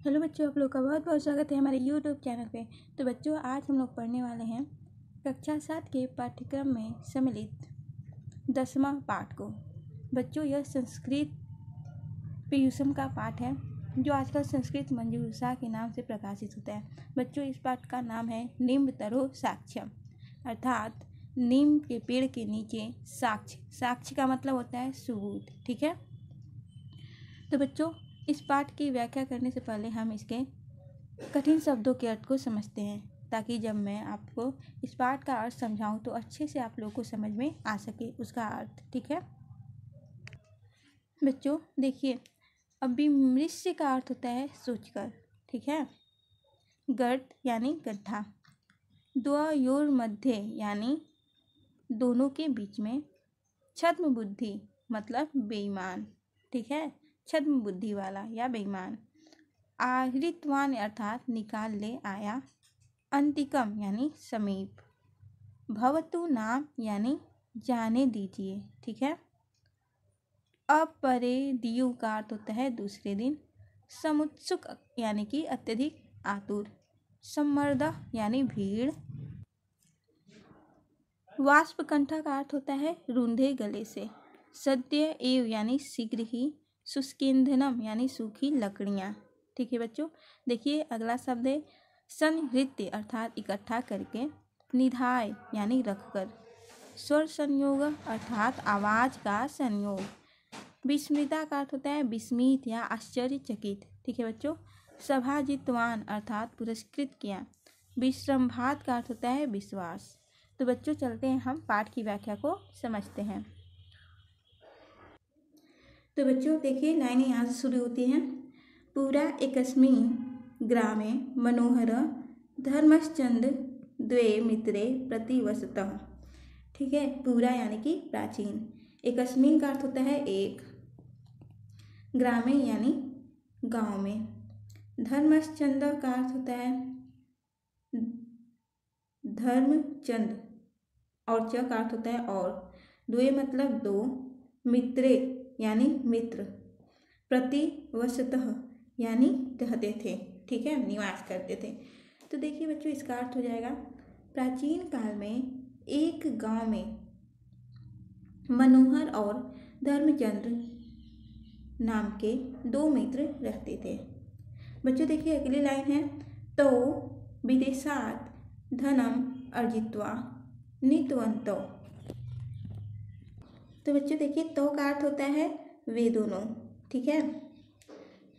Hello बच्चों, आप लोग का बहुत बहुत स्वागत है हमारे यूट्यूब चैनल पे। तो बच्चों, आज हम लोग पढ़ने वाले हैं कक्षा 7 के पाठ्यक्रम में सम्मिलित 10वां पाठ को। बच्चों, यह संस्कृत पीयूषम का पाठ है जो आजकल संस्कृत मंजूषा के नाम से प्रकाशित होता है। बच्चों, इस पाठ का नाम है निम्बतरो साक्ष्यम, अर्थात नीम के पेड़ के नीचे साक्ष्य। साक्ष्य का मतलब होता है सबूत। ठीक है। तो बच्चों, इस पाठ की व्याख्या करने से पहले हम इसके कठिन शब्दों के अर्थ को समझते हैं, ताकि जब मैं आपको इस पाठ का अर्थ समझाऊं तो अच्छे से आप लोगों को समझ में आ सके उसका अर्थ। ठीक है बच्चों, देखिए, अभिमृश्य का अर्थ होता है सोचकर। ठीक है। गर्त यानी गड्ढा, द्वयोर मध्य यानी दोनों के बीच में, छद्म बुद्धि मतलब बेईमान। ठीक है, छद्म बुद्धि वाला या बेईमान। आहृतवान अर्थात निकाल ले आया। अंतिकम यानी समीप। भवतु नाम यानी जाने दीजिए। ठीक है। अपरे दियु का अर्थ होता है दूसरे दिन। समुत्सुक यानी कि अत्यधिक आतुर। सम्मर्द यानी भीड़। वाष्पकंठा का अर्थ होता है रूंधे गले से। सद्य एव यानी शीघ्र ही। शुष्केंधनम यानी सूखी लकड़ियाँ। ठीक है बच्चों, देखिए अगला शब्द है संहृत्य अर्थात इकट्ठा करके। निधाय यानी रखकर। स्वर संयोग अर्थात आवाज का संयोग। विस्मृता का अर्थ होता है विस्मित या आश्चर्यचकित। ठीक है बच्चों। सभाजितवान अर्थात पुरस्कृत किया। विश्रम्भात का अर्थ होता है विश्वास। तो बच्चों, चलते हैं हम पाठ की व्याख्या को समझते हैं। तो बच्चों देखिए, लाइनें यहाँ से शुरू होती हैं। पूरा एकस्मिन् ग्रामे मनोहर धर्मश्चंद्र द्वे मित्रे प्रतिवसतः। ठीक है। पूरा यानी कि प्राचीन। एकस्मिन् का अर्थ होता है एक। ग्रामे यानी गांव में। धर्मश्चंद्र का अर्थ होता है धर्मचंद, और च का अर्थ होता है और। द्वे मतलब दो। मित्रे यानी मित्र। प्रतिवसतः यानी रहते थे। ठीक है, निवास करते थे। तो देखिए बच्चों, इसका अर्थ हो जाएगा प्राचीन काल में एक गांव में मनोहर और धर्मचंद्र नाम के दो मित्र रहते थे। बच्चों देखिए अगली लाइन है, तो विदेशात धनम अर्जित्वा नीतवन्तौ। तो बच्चों देखिए, तो का अर्थ होता है वे दोनों। ठीक है।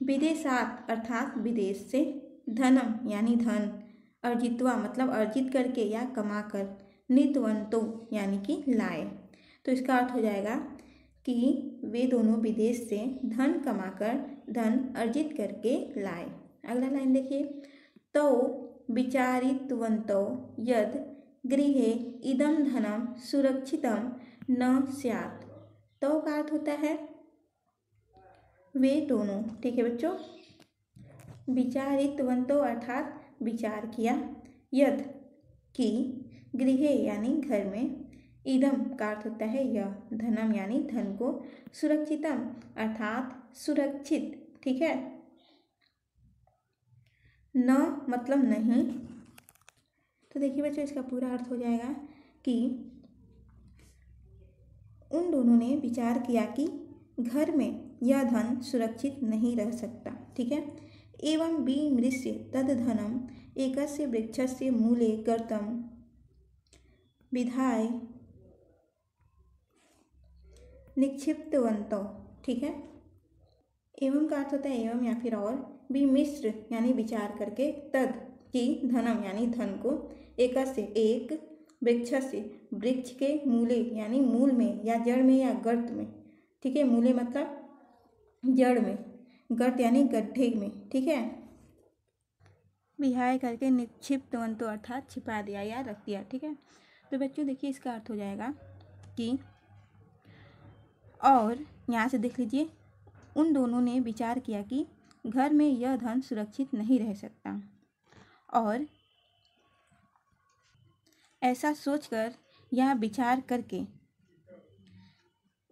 विदेशात अर्थात विदेश से। धनम यानी धन। अर्जित्वा मतलब अर्जित करके या कमाकर। नीतवंतो यानी कि लाए। तो इसका अर्थ हो जाएगा कि वे दोनों विदेश से धन कमाकर, धन अर्जित करके लाए। अगला लाइन देखिए, तो विचारितवन्तौ यद गृहे इदं धनम सुरक्षितम न स्यात्। तो का अर्थ होता है वे दोनों। ठीक है बच्चों। विचारितवन्तौ अर्थात विचार किया। यद कि गृहे यानी घर में। इदम का अर्थ होता है यह। धनम यानी धन को। सुरक्षितम अर्थात सुरक्षित। ठीक है। न मतलब नहीं। तो देखिए बच्चों, इसका पूरा अर्थ हो जाएगा कि उन दोनों ने विचार किया कि घर में यह धन सुरक्षित नहीं रह सकता। ठीक है। एवं विमृश्य तद धनम एकस्य वृक्षस्य मूले गर्तं विधाय निक्षिप्तवन्तौ। ठीक है। एवं का अर्थ होता है एवं या फिर और। विमिश्र यानी विचार करके। तद की धनम यानी धन को। एकस्य एक। वृक्षस्य वृक्ष के। मूले यानी मूल में या जड़ में या गर्त में। ठीक है। मूले मतलब जड़ में। गर्त यानी गड्ढे में। ठीक है। विहाय करके निक्षिप्तवन्तौ अर्थात छिपा दिया या रख दिया। ठीक है। तो बच्चों देखिए, इसका अर्थ हो जाएगा कि, और यहाँ से देख लीजिए, उन दोनों ने विचार किया कि घर में यह धन सुरक्षित नहीं रह सकता, और ऐसा सोचकर या विचार करके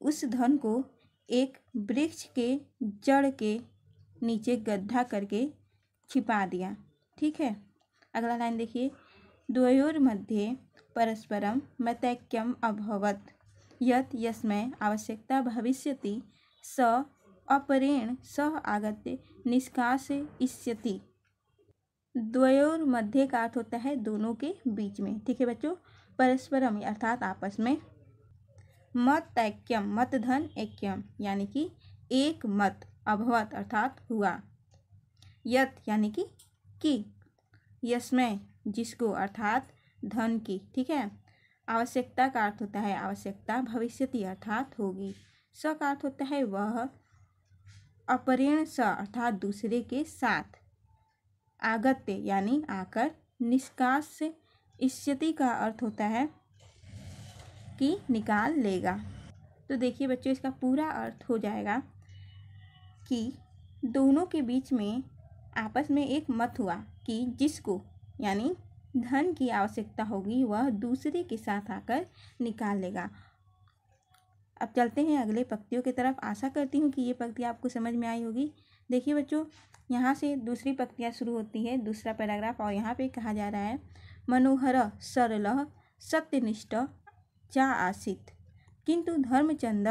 उस धन को एक वृक्ष के जड़ के नीचे गड्ढा करके छिपा दिया। ठीक है, अगला लाइन देखिए, द्वयोर्मध्ये परस्परम मतैक्यम अभवत् यत् यस्मै आवश्यकता भविष्यति स अपरेण सह आगत्य निष्कासयिष्यति। द्वयोर मध्य का अर्थ होता है दोनों के बीच में। ठीक है बच्चों, परस्परम अर्थात आपस में, मत ऐक्यम मत धन ऐक्यम यानी कि एक मत, अभवत अर्थात हुआ, यत यानी कि यस्मै जिसको अर्थात धन की। ठीक है, आवश्यकता का अर्थ होता है आवश्यकता, भविष्यति अर्थात होगी, स का अर्थ होता है वह, अपरेण स अर्थात दूसरे के साथ, आगत्य यानी आकर, निष्कास्य इष्यति का अर्थ होता है कि निकाल लेगा। तो देखिए बच्चों, इसका पूरा अर्थ हो जाएगा कि दोनों के बीच में आपस में एक मत हुआ कि जिसको यानी धन की आवश्यकता होगी वह दूसरे के साथ आकर निकाल लेगा। अब चलते हैं अगले पंक्तियों की तरफ। आशा करती हूँ कि ये पंक्ति आपको समझ में आई होगी। देखिए बच्चों, यहाँ से दूसरी पंक्तियाँ शुरू होती है, दूसरा पैराग्राफ, और यहाँ पे कहा जा रहा है मनोहर सरल सत्यनिष्ठ चा आसीत् किंतु धर्मचंद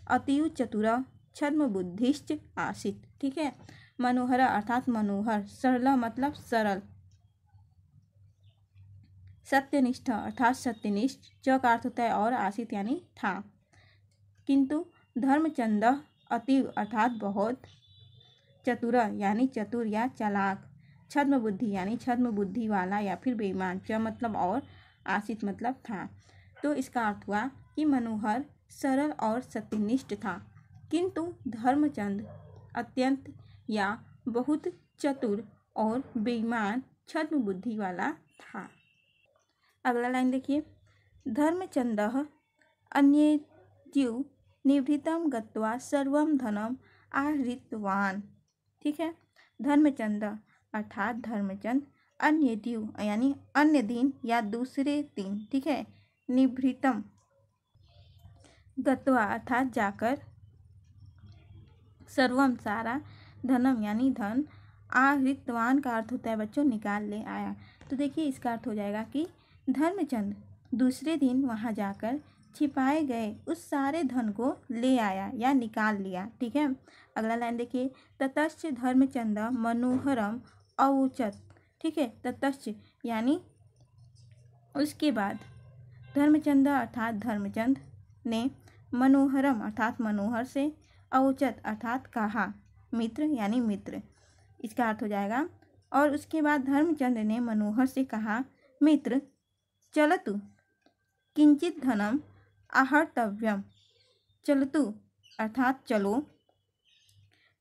अतीव चतुर छद्म बुद्धिश्च आसीत्। ठीक है, मनोहर अर्थात मनोहर, सरल मतलब सरल, सत्यनिष्ठ अर्थात सत्यनिष्ठ, च का अर्थ होता है और, आसीत यानी था, किंतु धर्मचंद अतीव अर्थात बहुत, चतुर यानी चतुर या चालाक, छद्म बुद्धि यानी छद्म बुद्धि वाला या फिर बेईमान, च मतलब और, आसित मतलब था। तो इसका अर्थ हुआ कि मनोहर सरल और सत्यनिष्ठ था, किंतु धर्मचंद अत्यंत या बहुत चतुर और बेईमान छद्म बुद्धि वाला था। अगला लाइन देखिए, धर्मचंदः अन्येद्यु निभृतं गत्वा सर्वं धनम आहृतवान्। ठीक है, धर्मचंद अर्थात धर्मचंद, अन्येद्यु यानी अन्य दिन या दूसरे दिन। ठीक है, निभृतम गत्वा अर्थात जाकर, सर्वम सारा, धनम यानी धन, आहृतवान का अर्थ होता है बच्चों निकाल ले आया। तो देखिए इसका अर्थ हो जाएगा कि धर्मचंद दूसरे दिन वहां जाकर छिपाए गए उस सारे धन को ले आया या निकाल लिया। ठीक है, अगला लाइन देखिए, ततश्च धर्मचंद मनोहरम अवोचत। ठीक है, ततश्च यानी उसके बाद, धर्मचंद अर्थात धर्मचंद ने, मनोहरम अर्थात मनोहर से, अवोचत अर्थात कहा, मित्र यानी मित्र, इसका अर्थ हो जाएगा। और उसके बाद धर्मचंद ने मनोहर से कहा, मित्र चलतु किंचित धनम आहर्तव्यम। चलतु अर्थात चलो,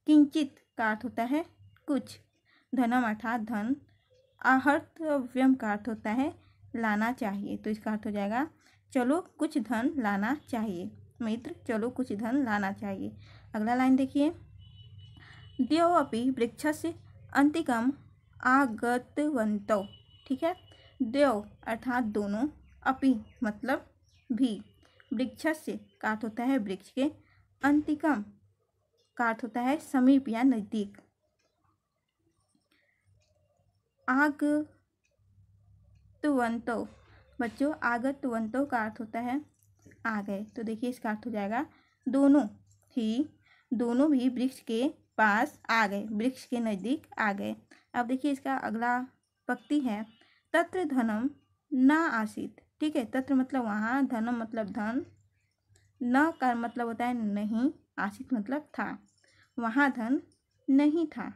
किंचित का अर्थ होता है कुछ, धनम अर्थात धन, आहर्तव्यम का अर्थ होता है लाना चाहिए। तो इसका अर्थ हो जाएगा चलो कुछ धन लाना चाहिए, मित्र चलो कुछ धन लाना चाहिए। अगला लाइन देखिए, द्वौ अपि वृक्षस्य अंतिकम आगतवन्तौ। ठीक है, द्वौ अर्थात दोनों, अपि मतलब भी, वृक्षस्य का अर्थ होता है वृक्ष के, अंतिकम का अर्थ होता है समीप या नजदीक, आगतवन्तौ बच्चों, आगतवन्तौ का अर्थ होता है आ गए। तो देखिए इसका अर्थ हो जाएगा दोनों भी वृक्ष के पास आ गए, वृक्ष के नजदीक आ गए। अब देखिए इसका अगला पंक्ति है, तत्र धनम न आसीत्। ठीक है, तत्र मतलब वहाँ, धनम मतलब धन, न का मतलब होता है नहीं, आसीत् मतलब था, वहाँ धन नहीं था।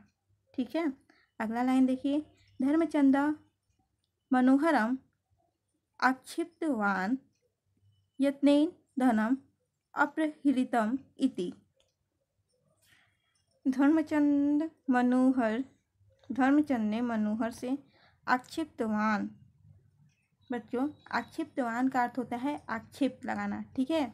ठीक है, अगला लाइन देखिए, धर्मचंद मनोहरम आक्षिप्तवान यत्नेन धनम अपहृतम इति। धर्मचंद ने मनोहर से आक्षिप्तवान, बच्चों आक्षिप्तवान का अर्थ होता है आक्षेप लगाना। ठीक है,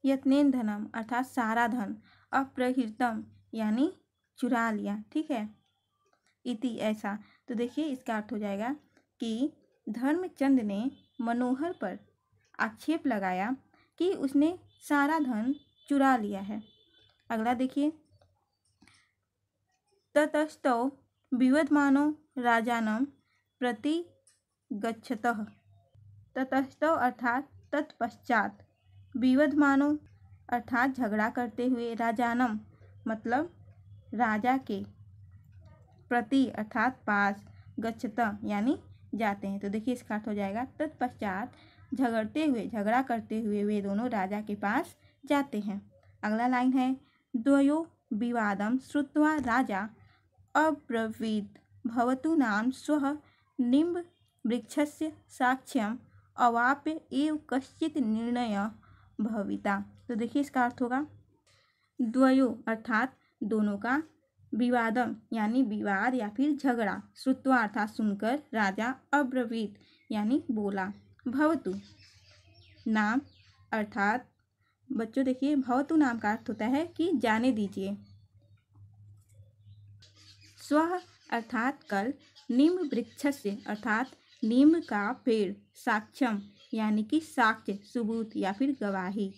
यत्नेन धनम अर्थात सारा धन, अपहृतम यानी चुरा लिया। ठीक है, इति ऐसा। तो देखिए इसका अर्थ हो जाएगा कि धर्मचंद ने मनोहर पर आक्षेप लगाया कि उसने सारा धन चुरा लिया है। अगला देखिए, ततस्तौ विवदमानो राजानं प्रति गच्छतः। ततस्तौ अर्थात तत्पश्चात, विवदमानो अर्थात झगड़ा करते हुए, राजानम मतलब राजा के, प्रति अर्थात पास, गच्छतः यानी जाते हैं। तो देखिए इसका अर्थ हो जाएगा तत्पश्चात झगड़ा करते हुए वे दोनों राजा के पास जाते हैं। अगला लाइन है द्वयो विवादं श्रुत्वा राजा अब्रवीत् भवतु नाम स्वः निम्ब वृक्षस्य साक्ष्यम अवाप्य एव कश्चित् निर्णयः भविता। तो देखिए इसका अर्थ होगा द्वयो अर्थात दोनों का, विवादम यानी विवाद या फिर झगड़ा, श्रुत्वा अर्थात सुनकर, राजा अब्रवीत यानी बोला, भवतु नाम अर्थात बच्चों देखिए भवतु नाम का अर्थ होता है कि जाने दीजिए, स्वः अर्थात कल, नीम वृक्षस्य अर्थात नीम का पेड़, साक्ष्यम यानी कि साक्ष्य, सबूत या फिर गवाही,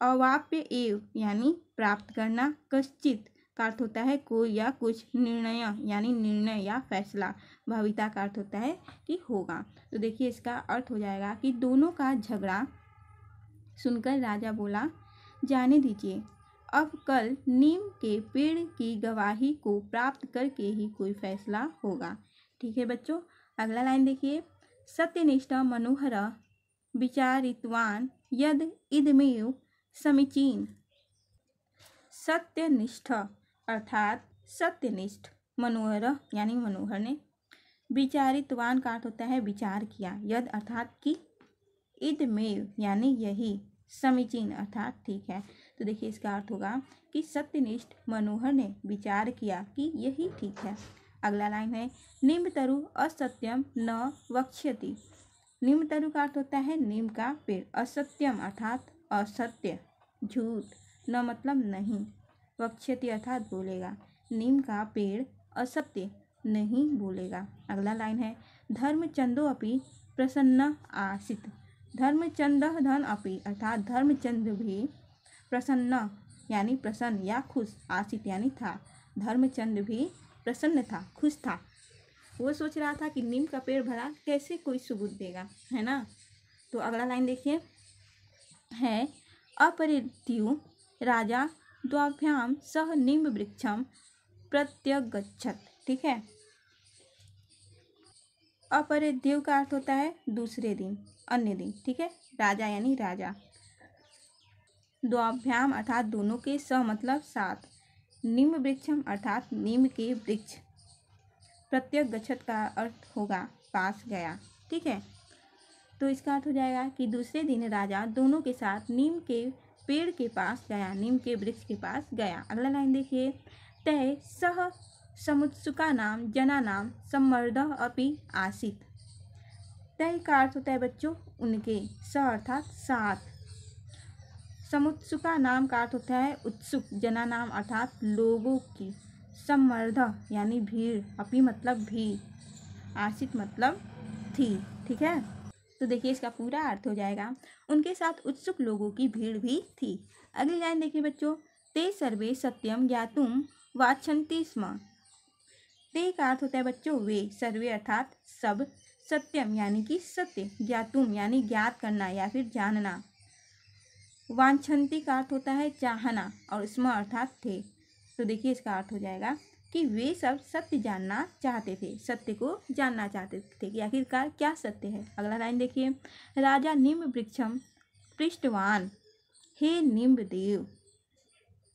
अवाप्य एव यानी प्राप्त करना, कश्चित का अर्थ होता है कोई या कुछ, निर्णय यानी निर्णय या फैसला, भविता का अर्थ होता है कि होगा। तो देखिए इसका अर्थ हो जाएगा कि दोनों का झगड़ा सुनकर राजा बोला, जाने दीजिए, अब कल नीम के पेड़ की गवाही को प्राप्त करके ही कोई फैसला होगा। ठीक है बच्चों, अगला लाइन देखिए, सत्यनिष्ठ मनोहर विचारितवान यद इदमेव समीचीन। सत्यनिष्ठ अर्थात सत्यनिष्ठ, मनोहर यानी मनोहर ने, विचारितवान का अर्थ होता है विचार किया, यद अर्थात कि, इदमेव यानी यही, समीचीन अर्थात ठीक है। तो देखिए इसका अर्थ होगा कि सत्यनिष्ठ मनोहर ने विचार किया कि यही ठीक है। अगला लाइन है निम्बतरु असत्यम न वक्ष्यति। निम्बतरु का अर्थ होता है नीम का पेड़, असत्यम अर्थात असत्य, झूठ, न मतलब नहीं, वक्ष्यति अर्थात बोलेगा, नीम का पेड़ असत्य नहीं बोलेगा। अगला लाइन है धर्मचंदो अपि प्रसन्न आसीत्। धर्मचंद धन अपि अर्थात धर्मचंद भी, प्रसन्न यानी प्रसन्न या खुश, आसीत् यानी था, धर्मचंद भी प्रसन्न था, खुश था। वो सोच रहा था कि नीम का पेड़ भला कैसे कोई सबूत देगा, है ना। तो अगला लाइन देखिए है अपरिद्यु राजा द्वाभ्याम सह निम्ब वृक्षम प्रत्यगच्छत। ठीक है, अपरिद्यु का अर्थ होता है दूसरे दिन, अन्य दिन। ठीक है, राजा यानी राजा, द्वाभ्याम अर्थात दोनों के, सह मतलब साथ, निम्ब वृक्षम अर्थात नीम के वृक्ष, प्रत्यगच्छत का अर्थ होगा पास गया। ठीक है, तो इसका अर्थ हो जाएगा कि दूसरे दिन राजा दोनों के साथ नीम के पेड़ के पास गया, नीम के वृक्ष के पास गया। अगला लाइन देखिए तय सह समुत्सुका नाम जना नाम सम्मर्द अपि आसीत्। तय का अर्थ होता है बच्चों उनके, सह अर्थात साथ, समुत्सुका नाम का अर्थ होता है उत्सुक, जना नाम अर्थात लोगों की, सम्मर्द यानी भीड़, अपि मतलब भी, आसीत् मतलब थी। ठीक है, तो देखिए इसका पूरा अर्थ हो जाएगा उनके साथ उत्सुक लोगों की भीड़ भी थी। अगली लाइन देखिए बच्चों, ते सर्वे सत्यम ज्ञातुम वाच्छन्ति स्म। ते का अर्थ होता है बच्चों वे, सर्वे अर्थात सब, सत्यम यानी कि सत्य, ज्ञातुम यानी ज्ञात करना या फिर जानना, वांछन्ति का अर्थ होता है चाहना, और स्म अर्थात थे। तो देखिए इसका अर्थ हो जाएगा कि वे सब सत्य जानना चाहते थे, सत्य को जानना चाहते थे कि आखिरकार क्या सत्य है। अगला लाइन देखिए राजा निम्ब वृक्षम पृष्ठवान हे निम्ब देव।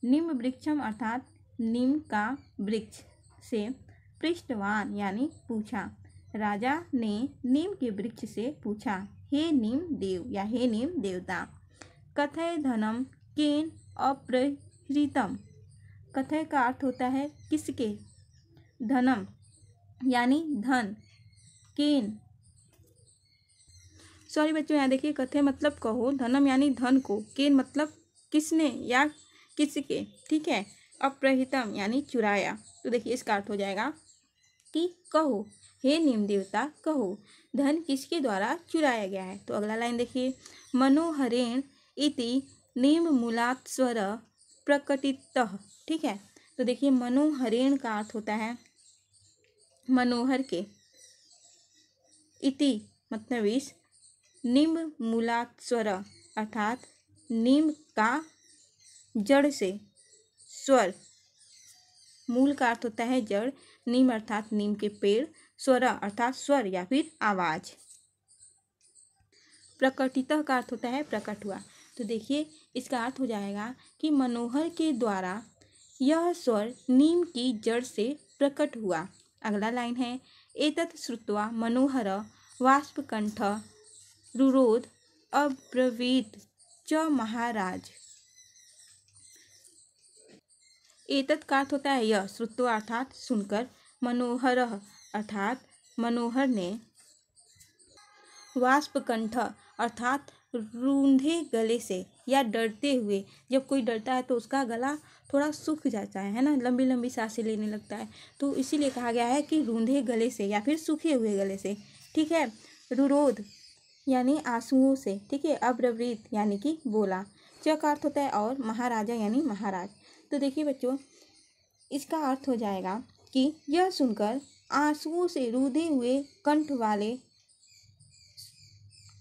निम्ब वृक्षम अर्थात नीम का वृक्ष से, पृष्ठवान यानी पूछा, राजा ने नीम के वृक्ष से पूछा, हे नीम देव या हे नीम देवता, कथय धनम केन अपहृतम। कथय का अर्थ होता है किसके, धनम यानी धन, केन, सॉरी बच्चों यहाँ देखिए कथय मतलब कहो, धनम यानी धन को, केन मतलब किसने या किसके। ठीक है, अपहृतम यानी चुराया। तो देखिए इसका अर्थ हो जाएगा कि कहो, हे नीम देवता कहो, धन किसके द्वारा चुराया गया है। तो अगला लाइन देखिए मनोहरेण इति नीम मूलात् स्वर प्रकटितः। ठीक है, तो देखिए मनोहरेण का अर्थ होता है मनोहर के, इति मतलब इस, निम्ब मूलात् स्वर अर्थात नीम का जड़ से, स्वर मूल का अर्थ होता है जड़, नीम अर्थात नीम के पेड़, स्वर अर्थात स्वर या फिर आवाज। प्रकटितः का अर्थ होता है प्रकट हुआ। तो देखिए इसका अर्थ हो जाएगा कि मनोहर के द्वारा यह स्वर नीम की जड़ से प्रकट हुआ। अगला लाइन है एतत् श्रुत्वा मनोहर वाष्पकंठ रुरोध अब्रवीत च महाराज। एतत् का अर्थ होता है यह, श्रुत्वा अर्थात सुनकर, मनोहर अर्थात मनोहर ने, वाष्पकंठ अर्थात रूंधे गले से या डरते हुए, जब कोई डरता है तो उसका गला थोड़ा सूख जाता है ना, लंबी लंबी सांसें लेने लगता है, तो इसीलिए कहा गया है कि रूंधे गले से या फिर सूखे हुए गले से। ठीक है, रुरोध यानी आंसुओं से। ठीक है, अब्रवीत यानी कि बोला, च का अर्थ होता है और, महाराजा यानी महाराज। तो देखिए बच्चों इसका अर्थ हो जाएगा कि यह सुनकर आंसुओं से रूधे हुए कंठ वाले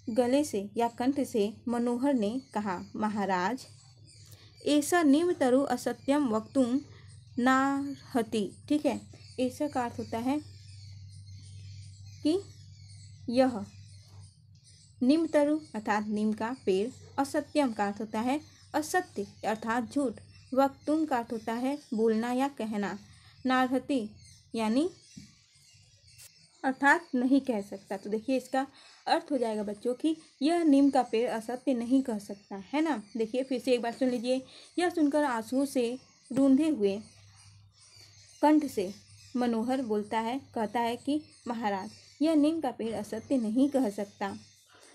गले से या कंठ से मनोहर ने कहा, महाराज ऐसा निम्नतरु असत्यम वक्तुम नार्हति। ठीक है, ऐसा का अर्थ होता है कि यह, निम्नतरु अर्थात नीम का पेड़, असत्यम का अर्थ होता है असत्य अर्थात झूठ, वक्तुम का अर्थ होता है बोलना या कहना, नार्हति यानी अर्थात नहीं कह सकता। तो देखिए इसका अर्थ हो जाएगा बच्चों कि यह नीम का पेड़ असत्य नहीं कह सकता है ना। देखिए फिर से एक बार सुन लीजिए। यह सुनकर आंसुओं से रूंधे हुए कंठ से मनोहर बोलता है, कहता है कि महाराज यह नीम का पेड़ असत्य नहीं कह सकता।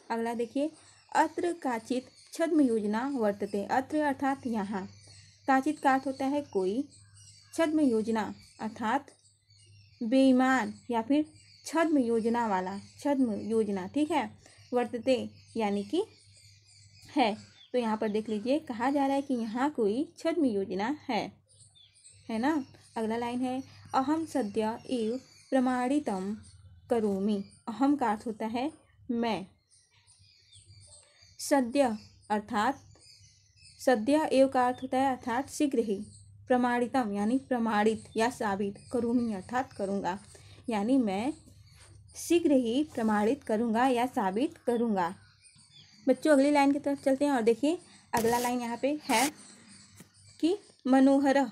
अगला देखिए, अत्र काचित छद्म योजना वर्तते। अत्र अर्थात यहाँ, काचित का अर्थ होता है कोई, छद्म योजना अर्थात बेईमान या फिर छद्म योजना वाला, छद्म योजना। ठीक है, वर्तते यानी कि है। तो यहाँ पर देख लीजिए कहा जा रहा है कि यहाँ कोई छद्म योजना है ना। अगला लाइन है अहम सद्य एव प्रमाणितम करोमि। अहम का अर्थ होता है मैं, सद्य अर्थात सद्य एव का अर्थ होता है अर्थात शीघ्र ही, प्रमाणितम यानी प्रमाणित या साबित, करोमि अर्थात करूँगा, यानी मैं शीघ्र ही प्रमाणित करूँगा या साबित करूँगा। बच्चों अगली लाइन की तरफ चलते हैं और देखिए अगला लाइन यहाँ पे है कि मनोहर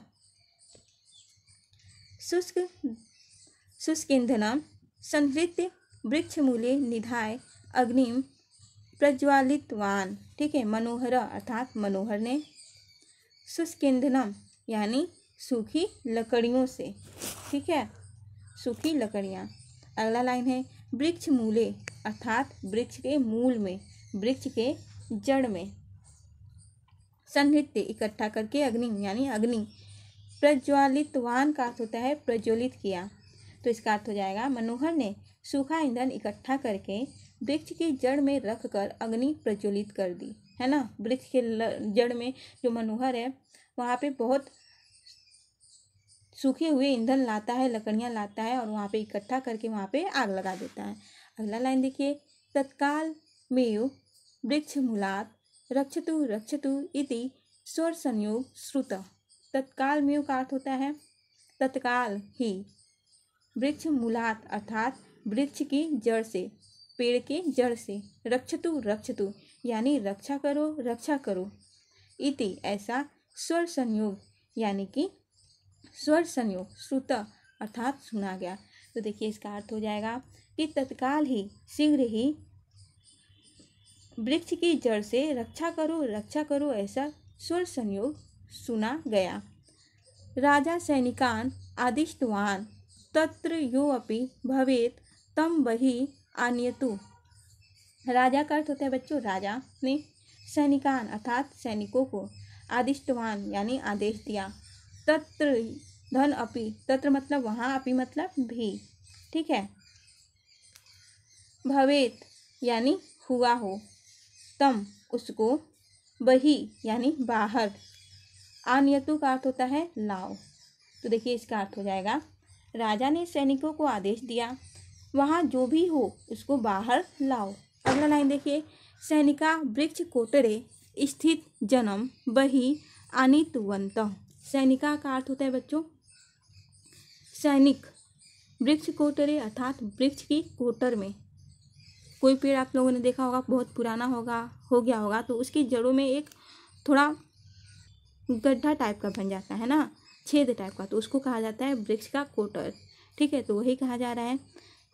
शुष्क ईंधनम संहृत्य वृक्षमूले निधाय अग्निम प्रज्वालितवान। ठीक है, मनोहर अर्थात मनोहर ने, शुष्क ईंधनम यानी सूखी लकड़ियों से। ठीक है, सूखी लकड़ियाँ। अगला लाइन है वृक्ष मूले अर्थात वृक्ष के मूल में, वृक्ष के जड़ में, संहृत्य इकट्ठा करके, अग्नि यानी अग्नि, प्रज्वालितवान का अर्थ होता है प्रज्वलित किया। तो इसका अर्थ हो जाएगा मनोहर ने सूखा ईंधन इकट्ठा करके वृक्ष की जड़ में रख कर अग्नि प्रज्वलित कर दी, है ना। वृक्ष के जड़ में जो मनोहर है वहाँ पे बहुत सूखे हुए ईंधन लाता है, लकड़ियाँ लाता है और वहाँ पे इकट्ठा करके वहाँ पे आग लगा देता है। अगला लाइन देखिए, तत्काल मेयु वृक्ष मूलात रक्षतु रक्षतु इति स्वर संयोग श्रुत। तत्काल मेयु का अर्थ होता है तत्काल ही, वृक्ष मूलात अर्थात वृक्ष की जड़ से, पेड़ के जड़ से, रक्षतु रक्षतु यानी रक्षा करो रक्षा करो, इति ऐसा, स्वर संयोग यानी कि स्वर संयोग, श्रुत अर्थात सुना गया। तो देखिए इसका अर्थ हो जाएगा कि तत्काल ही, शीघ्र ही वृक्ष की जड़ से रक्षा करो ऐसा स्वर संयोग सुना गया। राजा सैनिकान आदिष्टवान तत्र यो अपि भवेत तम बहि आनयतु। राजा का अर्थ होता है बच्चों राजा ने, सैनिकान अर्थात सैनिकों को, आदिष्टवान यानी आदेश दिया, तत्र धन अपि, तत्र मतलब वहाँ, अपि मतलब भी। ठीक है, भवेत यानी हुआ हो, तम उसको, बही यानी बाहर, आनयतु का अर्थ होता है लाओ। तो देखिए इसका अर्थ हो जाएगा, राजा ने सैनिकों को आदेश दिया, वहाँ जो भी हो उसको बाहर लाओ। अगला लाइन देखिए, सैनिका वृक्ष कोटरे स्थित जन्म बही आनितवंत। सैनिका का अर्थ होता है बच्चों सैनिक, वृक्ष कोटरे अर्थात वृक्ष की कोटर में। कोई पेड़ आप लोगों ने देखा होगा बहुत पुराना होगा, हो गया होगा, तो उसकी जड़ों में एक थोड़ा गड्ढा टाइप का बन जाता है ना, छेद टाइप का, तो उसको कहा जाता है वृक्ष का कोटर। ठीक है, तो वही कहा जा रहा है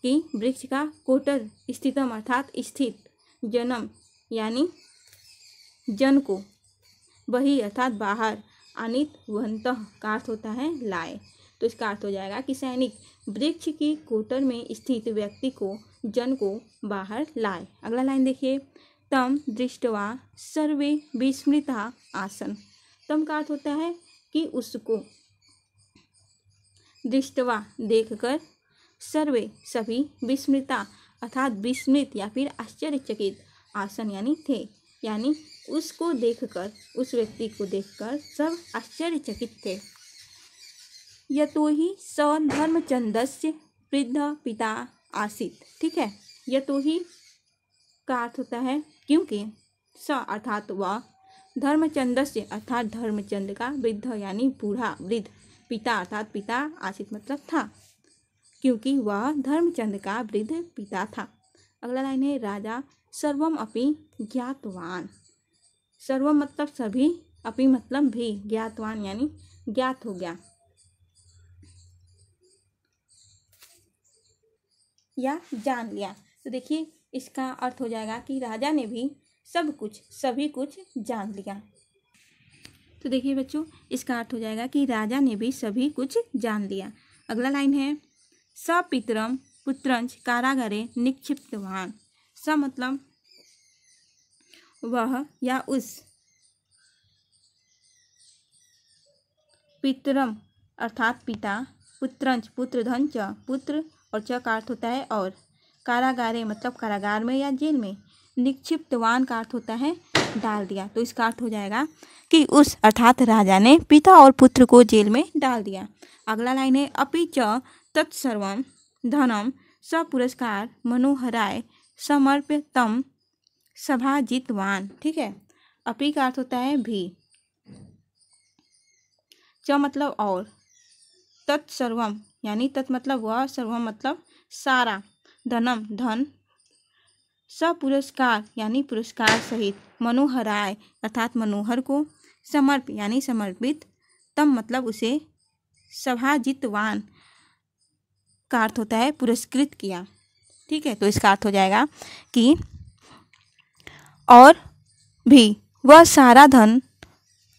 कि वृक्ष का कोटर स्थितम अर्थात स्थित, जन्म यानी जन को, वही अर्थात बाहर, आनित वंतः का अर्थ होता है लाए। तो इसका अर्थ हो जाएगा कि सैनिक वृक्ष की कोटर में स्थित व्यक्ति को, जन को बाहर लाए। अगला लाइन देखिए, तम दृष्टवा सर्वे विस्मृता आसन। तम का अर्थ होता है कि उसको, दृष्टवा देखकर, सर्वे सभी, विस्मृता अर्थात विस्मृत या फिर आश्चर्यचकित, आसन यानी थे, यानी उसको देखकर, उस व्यक्ति को देखकर सब आश्चर्यचकित थे। यतो ही स धर्मचंदस्य वृद्ध पिता आसीत। ठीक है, यतो ही का अर्थ होता है क्योंकि, स अर्थात वह, धर्मचंदस्य अर्थात धर्मचंद का, वृद्ध यानी बूढ़ा, वृद्ध, पिता अर्थात पिता, आसीत मतलब था, क्योंकि वह धर्मचंद का वृद्ध पिता था। अगला लाइन है, राजा सर्वम अपि ज्ञातवान। सर्वम मतलब सभी, अपि मतलब भी, ज्ञातवान यानी ज्ञात हो गया या जान लिया। तो देखिए इसका अर्थ हो जाएगा कि राजा ने भी सब कुछ, सभी कुछ जान लिया। तो देखिए बच्चों इसका अर्थ हो जाएगा कि राजा ने भी सभी कुछ जान लिया। अगला लाइन है, सपितरम पुत्रंच कारागारे निक्षिप्तवान। स मतलब वह या उस, पितरम अर्थात पिता, पुत्रंच पुत्र, धन च पुत्र, और च का अर्थ होता है और, कारागारे मतलब कारागार में या जेल में, निक्षिप्तवान का अर्थ होता है डाल दिया। तो इसका अर्थ हो जाएगा कि उस अर्थात राजा ने पिता और पुत्र को जेल में डाल दिया। अगला लाइन है, अपि च तत्सर्वम धनम स पुरस्कार मनोहराय समर्प्य तम सभाजितवान। ठीक है, अपि का अर्थ होता है भी, च मतलब और, तत्सर्वम यानी तत् मतलब वह, सर्वम मतलब सारा, धनम धन, स पुरस्कार यानी पुरस्कार सहित, मनोहराय अर्थात मनोहर को, समर्प यानी समर्पित, तम मतलब उसे, सभाजितवान का अर्थ होता है पुरस्कृत किया। ठीक है, तो इसका अर्थ हो जाएगा कि और भी वह सारा धन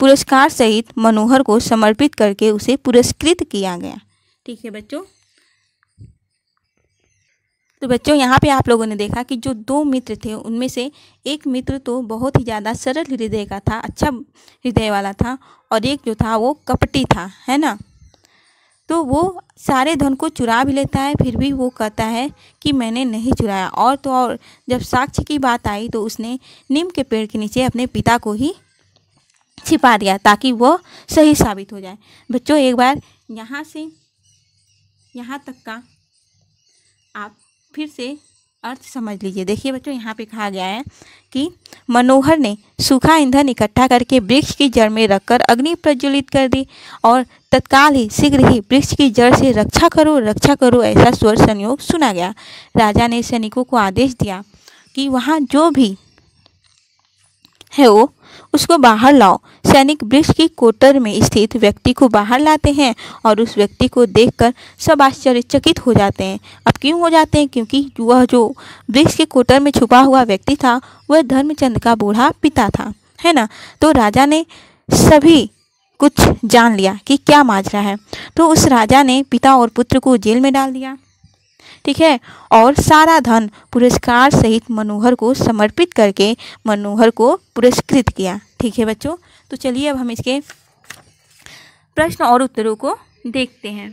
पुरस्कार सहित मनोहर को समर्पित करके उसे पुरस्कृत किया गया। ठीक है बच्चों, तो बच्चों यहाँ पे आप लोगों ने देखा कि जो दो मित्र थे उनमें से एक मित्र तो बहुत ही ज़्यादा सरल हृदय का था, अच्छा हृदय वाला था, और एक जो था वो कपटी था, है ना। तो वो सारे धन को चुरा भी लेता है, फिर भी वो कहता है कि मैंने नहीं चुराया। और तो और जब साक्ष्य की बात आई तो उसने नीम के पेड़ के नीचे अपने पिता को ही छिपा दिया ताकि वो सही साबित हो जाए। बच्चों एक बार यहाँ से यहाँ तक का आप फिर से अर्थ समझ लीजिए। देखिए बच्चों यहाँ पे कहा गया है कि मनोहर ने सूखा ईंधन इकट्ठा करके वृक्ष की जड़ में रखकर अग्नि प्रज्वलित कर दी और तत्काल ही शीघ्र ही वृक्ष की जड़ से रक्षा करो ऐसा स्वर संयोग सुना गया। राजा ने सैनिकों को आदेश दिया कि वहाँ जो भी है वो उसको बाहर लाओ। सैनिक वृक्ष की कोटर में स्थित व्यक्ति को बाहर लाते हैं और उस व्यक्ति को देखकर सब आश्चर्यचकित हो जाते हैं। अब क्यों हो जाते हैं? क्योंकि वह जो वृक्ष के कोटर में छुपा हुआ व्यक्ति था वह धर्मचंद का बूढ़ा पिता था, है ना। तो राजा ने सभी कुछ जान लिया कि क्या माजरा है, तो उस राजा ने पिता और पुत्र को जेल में डाल दिया, ठीक है, और सारा धन पुरस्कार सहित मनोहर को समर्पित करके मनोहर को पुरस्कृत किया। ठीक है बच्चों, तो चलिए अब हम इसके प्रश्न और उत्तरों को देखते हैं।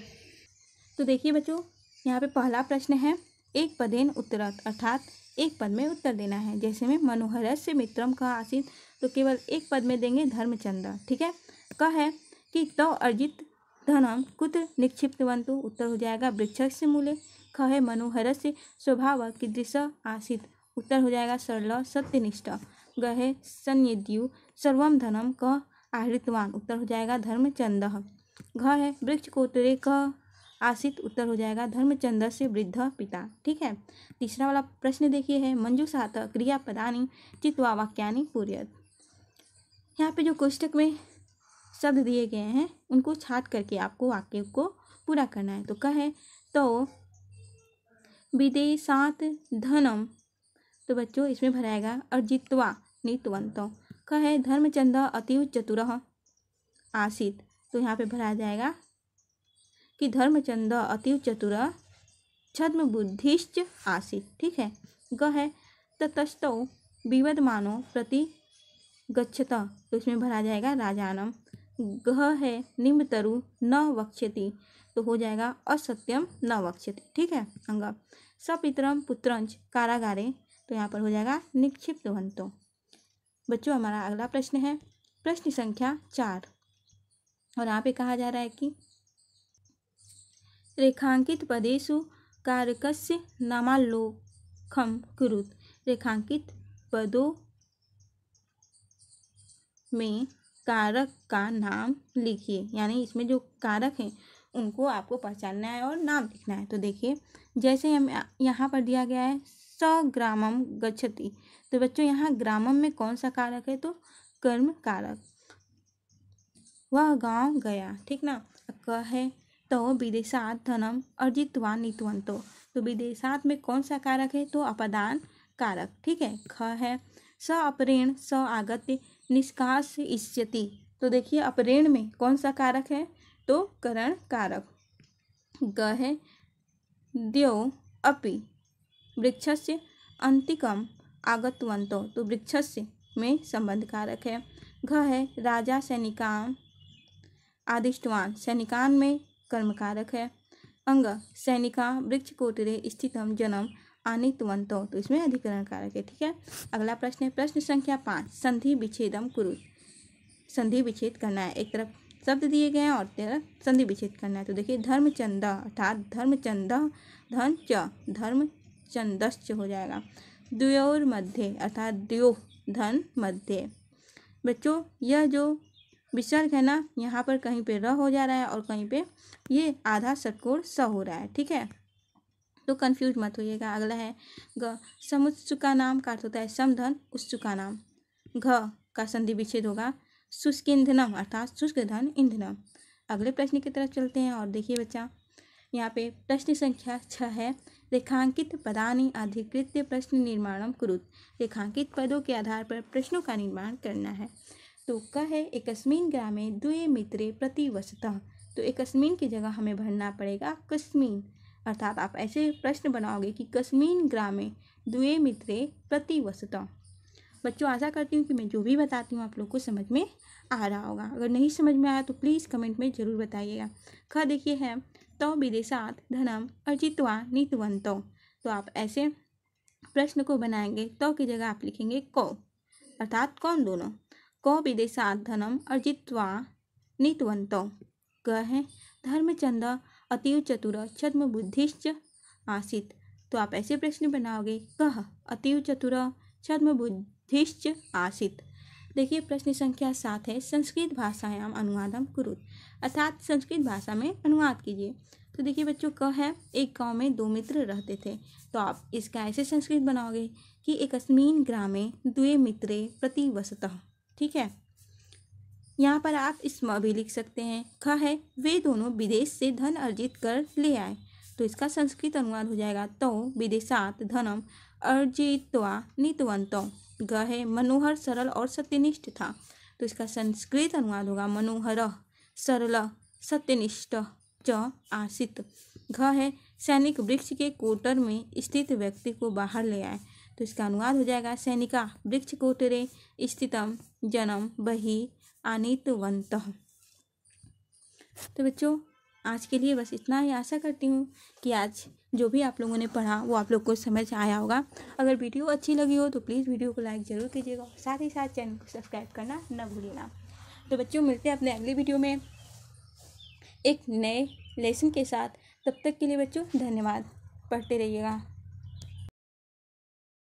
तो देखिए बच्चों यहाँ पे पहला प्रश्न है एक पदेन उत्तरत, अर्थात एक पद में उत्तर देना है। जैसे में मनोहरस्य मित्रम का आसीत, तो केवल एक पद में देंगे धर्मचंद, ठीक है। कह है कि तव अर्जित धनम कुत्र निक्षिप्तवन्तु, उत्तर हो जाएगा वृक्षस्य मूले। ख है मनोहरस्य स्वभाव कीदृश आसीत्, उत्तर हो जाएगा सरल सत्यनिष्ठ। ग है संयद्यु सर्वं धनम कः आहृतवान्, उत्तर हो जाएगा धर्मचंदः। घ है वृक्षकोटरे कः आसीत्, उत्तर हो जाएगा धर्मचंदस्य वृद्ध पिता। ठीक है। तीसरा वाला प्रश्न देखिए है मंजूषात क्रियापदानि चित्वा वाक्यानि पूरयत। यहाँ पे जो कोष्टक में शब्द दिए गए हैं उनको छाट करके आपको वाक्य को पूरा करना है। तो कहे तो विदेशात धनम, तो बच्चों इसमें भराएगा अर्जित्वा नीतवंतो। कहे धर्मचंद अतीव चतुरः आसीत्, तो यहाँ पे भरा जाएगा कि धर्मचंद अतीव चतुर छद्म बुद्धिश्च आसीत्। ठीक है। ग है ततस्तौ विवदमानो प्रति गच्छत, तो इसमें भरा जाएगा राजानम। गह है निम्बतरु न वक्ष्यति, तो हो जाएगा असत्यम न वक्ष्यति। ठीक है। अंग सपितरम पुत्रंच कारागारे, तो यहाँ पर हो जाएगा निक्षिप्तवन्तो। बच्चों हमारा अगला प्रश्न है प्रश्न संख्या 4 और यहाँ पे कहा जा रहा है कि रेखांकित पदेषु कारकस्य नामालोकम कुरुत। रेखांकित पदों में कारक का नाम लिखिए, यानी इसमें जो कारक हैं उनको आपको पहचानना है और नाम लिखना है। तो देखिए जैसे हम यहाँ पर दिया गया है स ग्रामम गच्छति, तो बच्चों यहाँ ग्रामम में कौन सा कारक है, तो कर्म कारक, वह गांव गया। ठीक ना। क है तो विदेशात धनम अर्जित्वा नीतवन्तो, तो विदेशात में कौन सा कारक है, तो अपदान कारक। ठीक है। ख है स अपरेण स आगत्य निष्कासयिष्यति, तो देखिए अपरेण में कौन सा कारक है, तो करण कारक। ग है द्यौ अपि वृक्षस्य अंतिकम आगतवन्तो, तो वृक्षस्य में संबंध कारक है। घ है राजा सैनिकान आदिष्टवान, सैनिकान में कर्म कारक है। अंग सैनिका वृक्ष कोटरे स्थितम जनम आनीतवन्तो, तो इसमें अधिकरण कारक है। ठीक है। अगला प्रश्न है प्रश्न संख्या 5 संधि विच्छेदम कुरु। संधि विच्छेद करना है, एक तरफ शब्द दिए गए हैं और तरफ संधि विच्छेद करना है। तो देखिए धर्मचंद अर्थात धर्मचंद धन च धर्मचंदश्च हो जाएगा। द्वयोर मध्य अर्थात द्यो धन मध्य। बच्चों यह जो विसर्ग है ना, यहाँ पर कहीं पे र हो जा रहा है और कहीं पे ये आधा षटकोण स हो रहा है। ठीक है। तो कंफ्यूज मत होइएगा। अगला है ग समुत्सुका नाम का अर्थ होता है समधन उत्सुका नाम। घ का संधि विच्छेद होगा शुष्क ईंधनम अर्थात शुष्क धन ईंधनम। अगले प्रश्न की तरफ चलते हैं और देखिए बच्चा यहाँ पे प्रश्न संख्या 6 है रेखांकित पदानि अधिकृत्य प्रश्न निर्माणम कुरुत। रेखांकित पदों के आधार पर प्रश्नों का निर्माण करना है। तो क है एकस्मिन् ग्रामे द्वे मित्रे प्रतिवसतः, तो एकस्मिन् की जगह हमें भरना पड़ेगा कस्मिन्, अर्थात आप ऐसे प्रश्न बनाओगे कि कस्मिन् ग्रामे द्वे मित्रे प्रतिवसतः। बच्चों आशा करती हूँ कि मैं जो भी बताती हूँ आप लोग को समझ में आ रहा होगा। अगर नहीं समझ में आया तो प्लीज़ कमेंट में ज़रूर बताइएगा। ख देखिए है तो विदेशात धनम अर्जित्वा नीतवन्तो, तो आप ऐसे प्रश्न को बनाएंगे तो की जगह आप लिखेंगे को, अर्थात कौन दोनों। को विदेशात धनम अर्जित्वा नीतवन्तो। क है धर्मचंद अतीव चतुर छद्म बुद्धिश्च आसीत्, तो आप ऐसे प्रश्न बनाओगे कह अतीव चतुर छद्म बुद्धिश्च आसीत्। देखिए प्रश्न संख्या 7 है संस्कृत भाषायाम अनुवादम कुरुत, अर्थात संस्कृत भाषा में अनुवाद कीजिए। तो देखिए बच्चों क है एक गांव में 2 मित्र रहते थे, तो आप इसका ऐसे संस्कृत बनाओगे कि एकस्मिन् ग्रामे द्वे मित्रे प्रतिवसतः। ठीक है। यहाँ पर आप स्म भी लिख सकते हैं। ख है वे दोनों विदेश से धन अर्जित कर ले आए, तो इसका संस्कृत अनुवाद हो जाएगा तो विदेशात धनम अर्जित्वा नीतवन्तो। ग है मनोहर सरल और सत्यनिष्ठ था, तो इसका संस्कृत अनुवाद होगा मनोहर सरल सत्यनिष्ठ च आसीत्। घ है सैनिक वृक्ष के कोटर में स्थित व्यक्ति को बाहर ले आए, तो इसका अनुवाद हो जाएगा सैनिका वृक्ष कोटरे स्थितम जनम बहि आनीतवन्तः। तो बच्चों आज के लिए बस इतना ही। आशा करती हूँ कि आज जो भी आप लोगों ने पढ़ा वो आप लोग को समझ आया होगा। अगर वीडियो अच्छी लगी हो तो प्लीज़ वीडियो को लाइक ज़रूर कीजिएगा, साथ ही साथ चैनल को सब्सक्राइब करना न भूलिएगा। तो बच्चों मिलते हैं अपने अगली वीडियो में। एक नए लेसन के साथ। तब तक के लिए बच्चों धन्यवाद। पढ़ते रहिएगा।